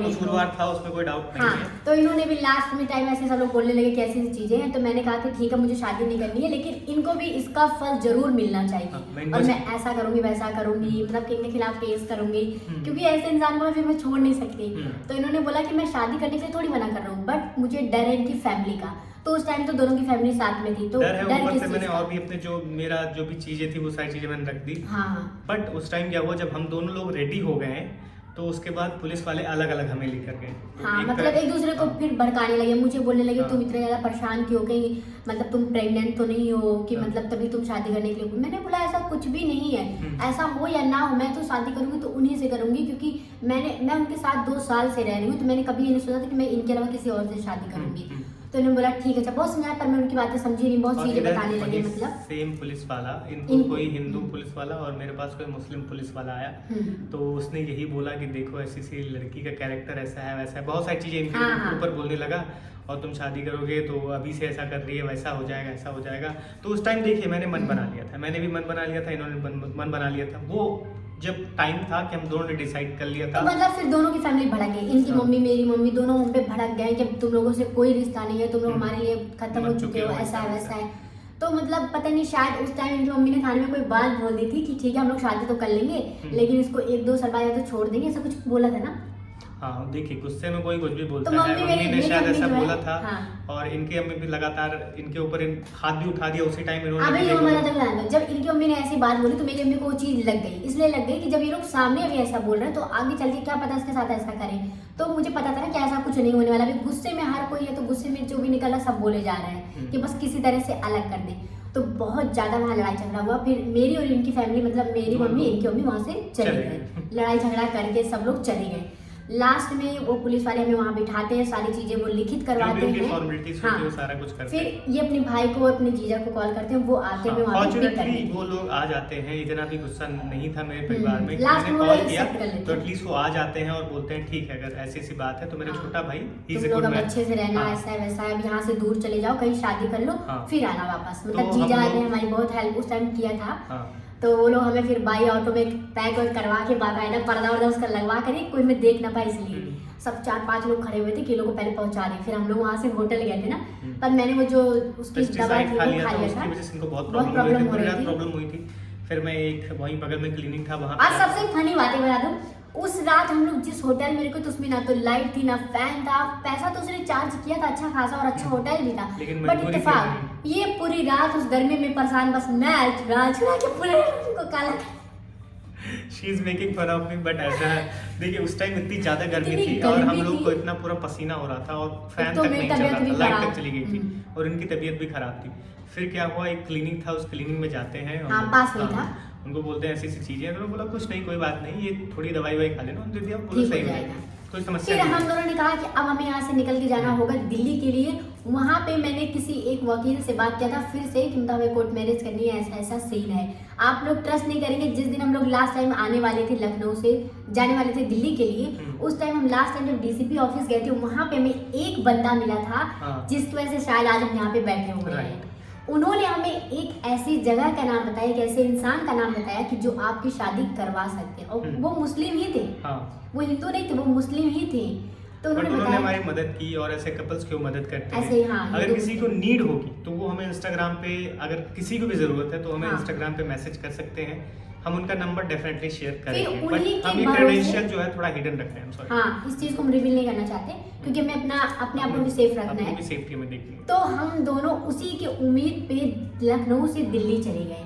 कसूरवार था, उसमें कोई डाउट नहीं है। तो इन्होंने भी लास्ट में टाइम ऐसे सब लोग बोलने लगे कैसी ऐसी चीजें हैं। तो मैंने कहा कि ठीक है मुझे शादी नहीं करनी है, लेकिन इनको भी इसका फल जरूर मिलना चाहिए और मैं ऐसा करूंगी वैसा करूंगी, मतलब कि इनके खिलाफ केस करूंगी, क्योंकि ऐसे इंसान को फिर मैं छोड़ नहीं सकती। तो इन्होंने बोला कि मैं शादी करने के लिए थोड़ी मना कर रहा हूँ, बट मुझे डर है इनकी फैमिली का। तो उस टाइम तो दोनों की फैमिली साथ में थी, तो डर है ऊपर से मैंने और भी अपने जो भी चीजें थी वो सारी चीजें मैंने रख दी। हाँ। बट उस टाइम क्या हुआ, जब हम दोनों लोग रेडी हो गए तो उसके बाद पुलिस वाले अलग अलग हमें लेकर गए। हाँ, मतलब एक दूसरे को फिर भड़काने लगे, मुझे बोलने लगे तुम इतने ज्यादा परेशान क्यों, कहीं मतलब तुम प्रेग्नेंट तो नहीं हो कि मतलब तभी तुम शादी करने के लिए? मैंने बोला ऐसा कुछ भी नहीं है, ऐसा हो या ना हो, मैं तो शादी करूंगी तो उन्हीं से करूंगी, क्योंकि मैं उनके साथ 2 साल से रह रही हूँ, तो मैंने कभी ये नहीं सोचा था कि मैं इनके अलावा किसी और से शादी करूंगी। तो इन्होंने बोला ठीक है, अच्छा बहुत समझाया, पर मैं उनकी बातें समझी नहीं, बहुत चीजें बताने लगे। मतलब सेम पुलिस वाला, इनको कोई हिंदू पुलिस वाला और मेरे पास कोई मुस्लिम पुलिस वाला आया, तो उसने यही बोला कि देखो ऐसी सी लड़की का कैरेक्टर ऐसा है वैसा है, बहुत सारी चीजें इनके ऊपर बोलने लगा, और तुम शादी करोगे तो अभी से ऐसा कर रही है, वैसा हो जाएगा, ऐसा हो जाएगा। तो उस टाइम देखिए मैंने मन बना लिया था, मैंने भी मन बना लिया था, इन्होंने मन बना लिया था। वो जब टाइम था कि हम दोनों ने डिसाइड कर लिया था, तो मतलब फिर दोनों की फैमिली भड़क गई, इनकी मम्मी मेरी मम्मी दोनों हम पे भड़क गए कि तुम लोगों से कोई रिश्ता नहीं है, तुम लोग हमारे लिए खत्म हो चुके हो, ऐसा है वैसा है। तो मतलब पता नहीं, शायद उस टाइम इनकी मम्मी ने थाने में कोई बात बोल दी थी कि ठीक है हम लोग शादी तो कर लेंगे, लेकिन इसको 1-2 साल बाद तो छोड़ देंगे, ऐसा कुछ बोला था ना। हाँ देखिए, गुस्से में कोई कुछ भी बोलता तो है, मम्मी ने शायद ऐसा बोला था। हाँ। और इनकी अम्मी भी लगातार इनके ऊपर हाथ भी उठा दिया उसी टाइम इन्होंने। अभी जब इनकी मम्मी ने ऐसी बात बोली तो मेरी अम्मी को वो चीज लग गई, इसलिए लग गई कि जब ये लोग सामने अभी ऐसा बोल रहे हैं तो आगे चल के क्या पता इसके साथ ऐसा करें। तो मुझे पता था ना कि ऐसा कुछ नहीं होने वाला, अभी गुस्से में हर कोई है, तो गुस्से में जो भी निकला सब बोले जा रहे हैं कि बस किसी तरह से अलग कर दे। तो बहुत ज्यादा वहाँ लड़ाई झगड़ा हुआ, फिर मेरी और इनकी फैमिली, मतलब मेरी मम्मी इनकी मम्मी वहाँ से चले गए, लड़ाई झगड़ा करके सब लोग चले गए। लास्ट में वो पुलिस वाले हमें वहाँ बिठाते हैं, सारी चीजें वो लिखित करवाते हैं। हाँ, सारा कुछ करते फिर ये अपने भाई को अपने जीजा को कॉल करते हैं, वो आते हैं वहाँ पे पिक करने। वो लोग आ जाते हैं, इतना भी गुस्सा नहीं था मेरे परिवार में। लास्ट में कॉल किया तो एटलीस्ट वो आ जाते हैं और बोलते हैं ठीक है अगर ऐसी ऐसी बात है तो मेरा छोटा भाई तुम लोग अब अच्छे से रहना, ऐसा है वैसा है, अब यहाँ से दूर चले जाओ, कहीं शादी कर लो, फिर आना वापस। मतलब जीजा ने हमारी बहुत हेल्प उस टाइम किया था। तो वो लोग हमें फिर बाई ऑटो में पैक करवा के बाकायदा पर्दा वर्दा उसका लगवा कर, कोई में देख ना पाए, इसलिए सब 4-5 लोग खड़े हुए थे कि लोगों को पहले पहुंचा रहे। फिर हम लोग वहाँ से होटल गए थे ना, पर मैंने वो जो उसकी दवाई थी वो खा लिया था, उसकी वजह से इनको बहुत प्रॉब्लम हुई थी। फिर मैं एक वहीं बगल में क्लिनिक था वहाँ। आज सबसे फनी बात बता दूं, उस रात हम लोग जिस होटल में रुके तो उसमें ना तो लाइट थी ना फैन था, पैसा तो उसने चार्ज किया था अच्छा खासा और अच्छा होटल भी था, बट इत्तेफाक ये पूरी रात उस गर्मी में परेशान, बस मैं चुरा के पूरे को काला। She is making fun of me, but ऐसा है देखिए उस टाइम इतनी ज्यादा गर्मी थी और हम लोग को इतना पूरा पसीना हो रहा था और फैन तक नहीं चल रहा था, लाइट तक चली गई थी और इनकी तबीयत भी खराब थी। फिर क्या हुआ, एक क्लिनिक था, उस क्लिनिक में जाते हैं, पास में था, उनको बोलते हैं ऐसी ऐसी चीजें, तो बोला कुछ नहीं कोई बात नहीं, ये थोड़ी दवाई खा लेना, उन्होंने दिया पूरा सही हो जाएगा। कोई समस्या फिर नहीं हम है। दोनों ने कहा कि अब हमें यहाँ से निकल के जाना होगा दिल्ली के लिए। वहाँ पे मैंने किसी एक वकील से बात किया था फिर से कि मतलब हमें कोर्ट मैरिज करनी है, ऐसा ऐसा सीन है। आप लोग ट्रस्ट नहीं करेंगे, जिस दिन हम लोग लास्ट टाइम आने वाले थे लखनऊ से जाने वाले थे दिल्ली के लिए, उस टाइम हम लास्ट टाइम जब डीसीपी ऑफिस गए थे वहाँ पे हमें एक बंदा मिला था हाँ। जिसकी वजह से शायद आज हम यहाँ पे बैठे हुए हैं। उन्होंने हमें एक ऐसी जगह का नाम बताया, एक ऐसे इंसान का नाम बताया कि जो आपकी शादी करवा सकते हैं, और वो मुस्लिम ही थे। हाँ। वो हिंदू नहीं थे, वो मुस्लिम ही थे। तो बट उन्होंने उन्होंने बताया हमारी मदद की और ऐसे कपल्स क्यों मदद करते ऐसे हैं। हाँ, अगर ये किसी को नीड होगी तो वो हमें इंस्टाग्राम पे, अगर किसी को भी जरूरत है तो हमें हाँ। इंस्टाग्राम पे मैसेज कर सकते हैं, हम उनका नंबर डेफिनेटली शेयर करेंगे। उन्हीं बट के हम ये भरोसे- क्रेडेंशियल जो है थोड़ा हिडन रख रहे हैं, सॉरी। हाँ, इस चीज को हम रिवील नहीं करना चाहते क्योंकि हमें अपने आप को भी सेफ रखना अपनी है। भी सेफ्टी में देखनी है। तो हम दोनों उसी की उम्मीद पे लखनऊ से दिल्ली चले गए।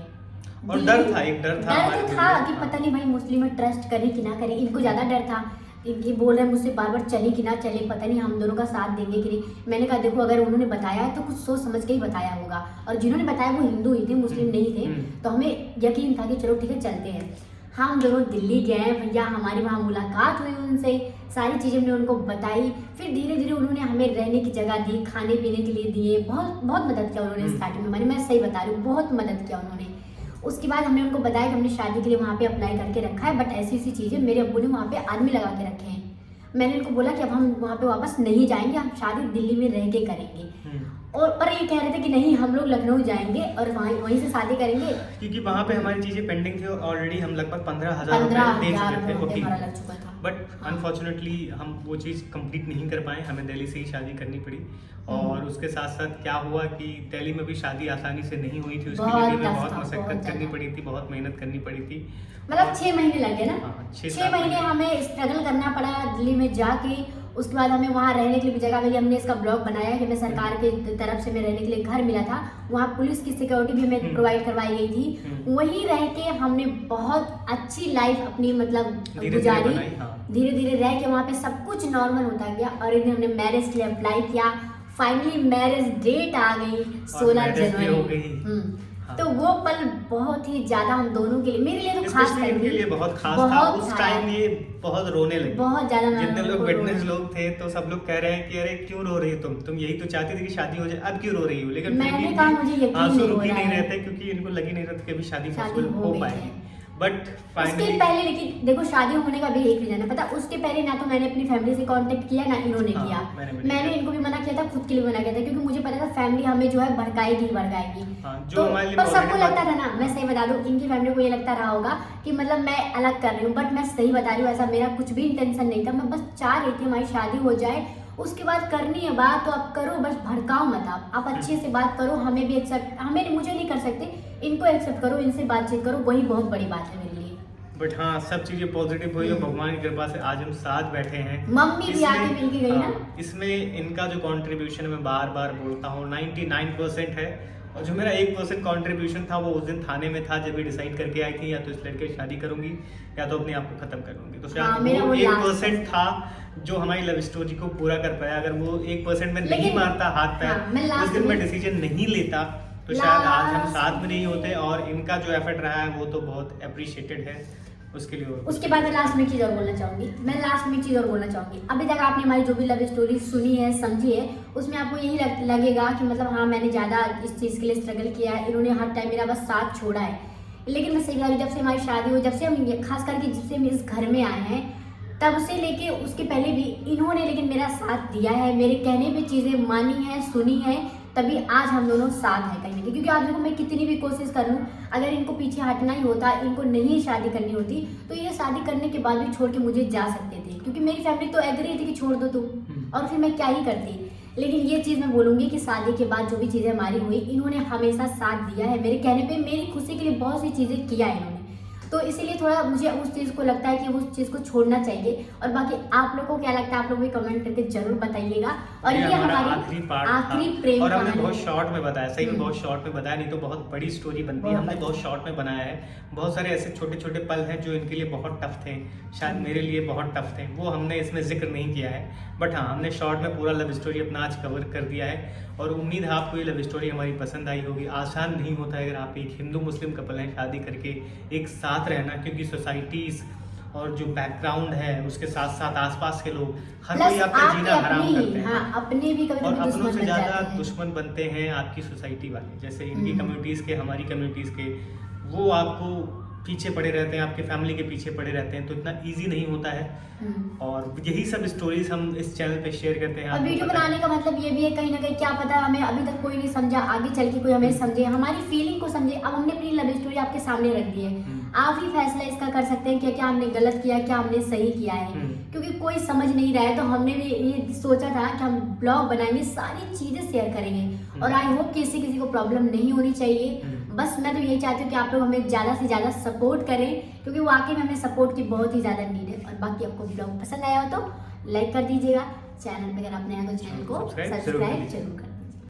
और दिल्ली- डर था, एक डर था हमारे डर दिल था में। कि हाँ। पता नहीं भाई मुस्लिम में ट्रस्ट करें कि ना करें। इनको ज्यादा डर था, इनकी बोल रहे हैं मुझसे बार बार चले कि ना चले, पता नहीं हम दोनों का साथ देंगे कि नहीं। मैंने कहा देखो अगर उन्होंने बताया है तो कुछ सोच समझ के ही बताया होगा, और जिन्होंने बताया वो हिंदू ही थे, मुस्लिम नहीं थे। तो हमें यकीन था कि चलो ठीक है चलते हैं। हम दोनों दिल्ली गए भैया, हमारी वहाँ मुलाकात हुई उनसे, सारी चीज़ें हमने उनको बताई। फिर धीरे धीरे उन्होंने हमें रहने की जगह दी, खाने पीने के लिए दिए, बहुत बहुत मदद किया उन्होंने स्टार्टिंग में। मैं सही बता रही हूँ, बहुत मदद किया उन्होंने। उसके बाद हमने उनको बताया कि हमने शादी के लिए वहाँ पे अप्लाई करके रखा है, बट ऐसी ऐसी चीज़ें मेरे अब्बू ने वहाँ पे आदमी लगा के रखे हैं। मैंने उनको बोला कि अब हम वहाँ पे वापस नहीं जाएंगे, हम शादी दिल्ली में रह के करेंगे। और पर ये कह रहे थे कि नहीं हम लोग लखनऊ जाएंगे और वहीं से शादी करेंगे। क्योंकि वहाँ पे हमारी चीजें पेंडिंग थी और ऑलरेडी हम लगभग 15,000 15,000 रुपए दे चुके थे रुपये वकील हमारा को। लग चुका था। बट अनफॉर्चुनेटली हम वो चीज़ कंप्लीट नहीं कर पाए, हमें दिल्ली से ही शादी करनी पड़ी। और उसके साथ साथ क्या हुआ कि दिल्ली में भी शादी आसानी से नहीं हुई थी, उसके लिए बहुत भी हमें tough बहुत था, मशक्कत बहुत करनी ज़्यादा। पड़ी थी, बहुत मेहनत करनी पड़ी थी। मतलब 6 महीने लगे ना। हाँ, 6 6-7 महीने हमें स्ट्रगल करना पड़ा दिल्ली में जाके। उसके बाद हमें वहाँ रहने के लिए भी जगह मिली। हमने इसका ब्लॉग बनाया कि हमें सरकार के तरफ से हमें रहने के लिए घर मिला था, वहाँ पुलिस की सिक्योरिटी भी हमें प्रोवाइड करवाई गई थी। वहीं रह के हमने बहुत अच्छी लाइफ अपनी मतलब धीरे-धीरे गुजारी। बनाई, हाँ। धीरे धीरे रह के वहाँ पे सब कुछ नॉर्मल होता गया। और एक दिन हमने मैरिज के लिए अप्लाई किया, फाइनली मैरिज डेट आ गई 16 marriage भी हो गई। जनवरी। हाँ। तो वो पल बहुत ही ज्यादा हम दोनों के लिए, मेरे लिए तो खास Especially कर इनके लिए बहुत खास था। बहुत उस था। टाइम ये बहुत रोने लगी, बहुत ज्यादा मैं जितने लोग उनको विटनेस रोई। लोग थे तो सब लोग कह रहे हैं कि अरे क्यों रो रही हो तुम यही तो चाहती थी कि शादी हो जाए, अब क्यों रो रही हो। लेकिन फिर मैंने भी कहा मुझे यकीन आंसू नहीं रुक हो ही रहा नहीं है। रहते क्योंकि इनको लगी नहीं रहती कि अभी शादी शादी पॉसिबल हो हो गई पाएगी। है। बट उसके फाइनली पहले लेकिन देखो शादी होने का भी एक रीजन है, पता उसके पहले ना तो मैंने अपनी फैमिली से कांटेक्ट किया ना इन्होंने हाँ, किया। मैंने भी नहीं मैंने किया। इनको भी मना किया था, खुद के लिए मना किया था, क्योंकि मुझे पता था फैमिली हमें जो है भड़काएगी भड़काएगी। हाँ, जो तो हमारे लिए पर सबको already लगता था ना, मैं सही बता दूं, इनकी फैमिली को ये लगता रहा होगा कि मतलब मैं अलग कर रही हूँ, बट मैं सही बता रही हूँ ऐसा मेरा कुछ भी इंटेंशन नहीं था। मैं बस चाह रही थी हमारी शादी हो जाए, उसके बाद करनी है बात तो आप करो, बस भड़काओ मत। आप अच्छे से बात करो, हमें भी एक्सेप्ट, हमें मुझे नहीं कर सकते, इनको एक्सेप्ट करो, इनसे बातचीत करो, वही बहुत बड़ी बात है मेरे लिए। बट हाँ सब चीजें पॉजिटिव हुई और भगवान की कृपा से आज हम साथ बैठे हैं। मम्मी भी आके इसमें- मिल के गई ना। हाँ, इसमें इनका जो कंट्रीब्यूशन मैं बार बार बोलता हूँ 99% है, और जो मेरा 1% कंट्रीब्यूशन था वो उस दिन थाने में था जब ये डिसाइड करके आई थी या तो इस लड़के की शादी करूंगी या तो अपने आप को खत्म कर लूंगी। तो हाँ, शायद मेरा वो वो 1% last था जो हमारी लव स्टोरी को पूरा कर पाया। अगर वो 1% में नहीं लेकिन- मारता हाथ हाँ, मैं पैर, last उस दिन मैं में- डिसीजन नहीं लेता तो शायद आज हम Last साथ में नहीं होते। और इनका जो एफर्ट रहा है वो तो बहुत अप्रिशिएटेड है, उसके लिए और उसके बाद मैं लास्ट में एक चीज़ और बोलना चाहूँगी। मैं लास्ट में एक चीज़ और बोलना चाहूँगी। अभी तक आपने हमारी जो भी लव स्टोरी सुनी है, समझी है, उसमें आपको यही लगेगा कि मतलब हाँ मैंने ज़्यादा इस चीज़ के लिए स्ट्रगल किया है, इन्होंने हर टाइम मेरा बस साथ छोड़ा है। लेकिन मैं सही बता रही हूँ, जब से हमारी शादी हुई, जब से हम खास करके जब से हम इस घर में आए हैं, तब से लेके उसके पहले भी इन्होंने लेकिन मेरा साथ दिया है, मेरे कहने पे चीज़ें मानी हैं, सुनी हैं, तभी आज हम दोनों साथ हैं कहीं ना कहीं। क्योंकि आप देखो मैं कितनी भी कोशिश कर लूँ, अगर इनको पीछे हटना ही होता, इनको नहीं शादी करनी होती, तो ये शादी करने के बाद भी छोड़ के मुझे जा सकते थे, क्योंकि मेरी फैमिली तो एग्री थी कि छोड़ दो तुम, और फिर मैं क्या ही करती। लेकिन ये चीज़ मैं बोलूँगी कि शादी के बाद जो भी चीज़ें हमारी हुई, इन्होंने हमेशा साथ दिया है, मेरे कहने पे मेरी खुशी के लिए बहुत सी चीज़ें किया है इन्होंने। तो इसीलिए थोड़ा मुझे उस चीज़ को लगता है कि उस चीज़ को छोड़ना चाहिए। और बाकी आप लोगों को क्या लगता है, आप लोग भी कमेंट करके जरूर बताइएगा। और ये हमारा हमारी आखिरी पार्ट आखिरी था प्रेम और हमने कहानी। बहुत शॉर्ट में बताया, सही में हम्म। बहुत शॉर्ट में बताया, नहीं तो बहुत बड़ी स्टोरी बनती है। बहुत हमने बड़ी। बहुत शॉर्ट में बनाया है। बहुत सारे ऐसे छोटे छोटे पल हैं जो इनके लिए बहुत टफ थे, शायद मेरे लिए बहुत टफ थे, वो हमने इसमें जिक्र नहीं किया है। बट हाँ हमने शॉर्ट में पूरा लव स्टोरी अपना आज कवर कर दिया है, और उम्मीद है आपको ये लव स्टोरी हमारी पसंद आई होगी। आसान नहीं होता है अगर आप एक हिंदू मुस्लिम कपल हैं शादी करके एक साथ रहना, क्योंकि सोसाइटीज़ और जो बैकग्राउंड है उसके साथ साथ आसपास के लोग, हर प्लस कोई आपका आपके जीना हराम अपने करते ही, हैं। हाँ, अपने भी कभी और कभी अपनों दुश्मन से बन ज़्यादा जाते हैं। दुश्मन बनते हैं आपकी सोसाइटी वाले, जैसे इनकी हम्म। कम्युनिटीज़ के, हमारी कम्युनिटीज़ के, वो आपको पीछे पड़े रहते हैं, आपके फैमिली के पीछे पड़े रहते हैं, तो इतना इजी नहीं होता है। और यही सब स्टोरीज हम इस चैनल पे शेयर करते हैं। और आपको वीडियो पता है। बनाने का मतलब ये भी है, कहीं ना कहीं क्या पता हमें अभी तक कोई नहीं समझा, आगे चल के कोई हमें समझे, हमारी फीलिंग को समझे। अब हमने अपनी लव स्टोरी आपके सामने रख दी है, आप ही फैसला इसका कर सकते हैं कि क्या हमने गलत किया, क्या हमने सही किया है। क्योंकि कोई समझ नहीं रहा है, तो हमने भी ये सोचा था कि हम ब्लॉग बनाएंगे, सारी चीजें शेयर करेंगे, और आई होप किसी किसी को प्रॉब्लम नहीं होनी चाहिए। बस मैं तो यही चाहती हूँ कि आप लोग हमें ज़्यादा से ज़्यादा सपोर्ट करें, क्योंकि वाकई में हमें सपोर्ट की बहुत ही ज़्यादा नीड है। और बाकी आपको ब्लॉग पसंद आया हो तो लाइक कर दीजिएगा, चैनल पे अगर आप नए हो तो चैनल को सब्सक्राइब जरूर सब्सक्राइब कीजिए। जरूर करें।